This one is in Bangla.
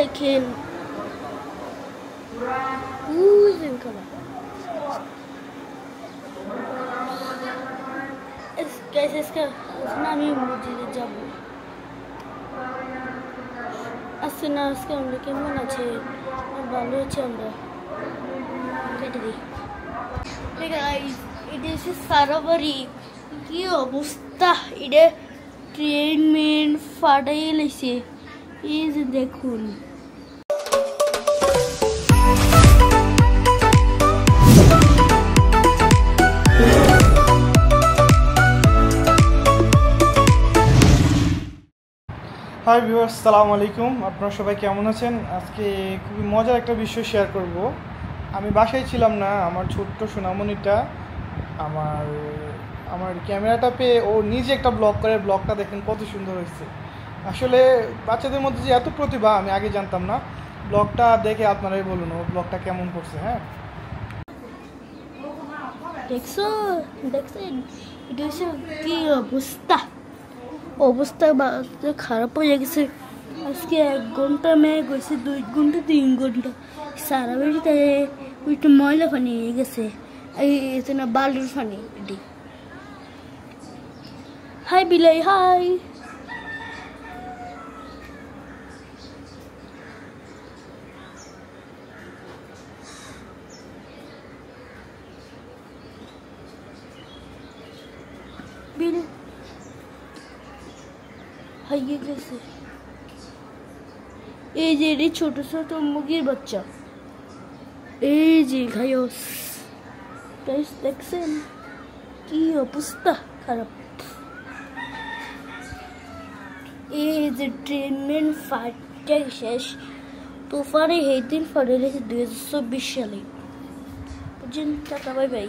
দেখেন বুঝলেন খাবার আমি মসজিদে যাব আজকে না আজকে আমরা কেমন আছে ভালো আছি আমরা কেটে দিই এটা হচ্ছে সারাবাড়ি কি অবস্থা এটা ট্রেন মেন ফাটাই লেছে এই যে দেখুন হাই ভিউয়ার্স, আসসালামু আলাইকুম। আপনারা সবাই কেমন আছেন? আজকে খুবই মজার একটা বিষয় শেয়ার করব। আমি বাসায় ছিলাম না, আমার ছোট্ট সোনামণিটা আমার ক্যামেরাটা পেয়ে ও নিজে একটা ব্লগ করে, ব্লগটা দেখেন কত সুন্দর হয়েছে। আসলে বাচ্চাদের মধ্যে যে এত প্রতিভা আমি আগে জানতাম না। ব্লগটা দেখে আপনারাই বলুন ও ব্লগটা কেমন করছে। হ্যাঁ, দেখছেন এটা হচ্ছে কি অবস্থা খারাপ হয়ে গেছে। আজকে 1 ঘন্টা মেঘ হয়েছে, 2 ঘন্টা 3 ঘন্টা সারা বেড়িতে একটু ময়লা পানি হয়ে গেছে। এই না বালির পানি। এটি হাই বিলাই হাই বিল হাইয়ে গেছে। এই যে এটি ছোট ছোট মুরগির বাচ্চা, এই যে ঘায়স দেখছেন কি অবস্থা খারাপ। এই যে ট্রিটমেন্ট ফাটে শেষ তুফানে এই দিন ফাটে গেছে 2024 সালে। বুঝছেন? Tata bye bye.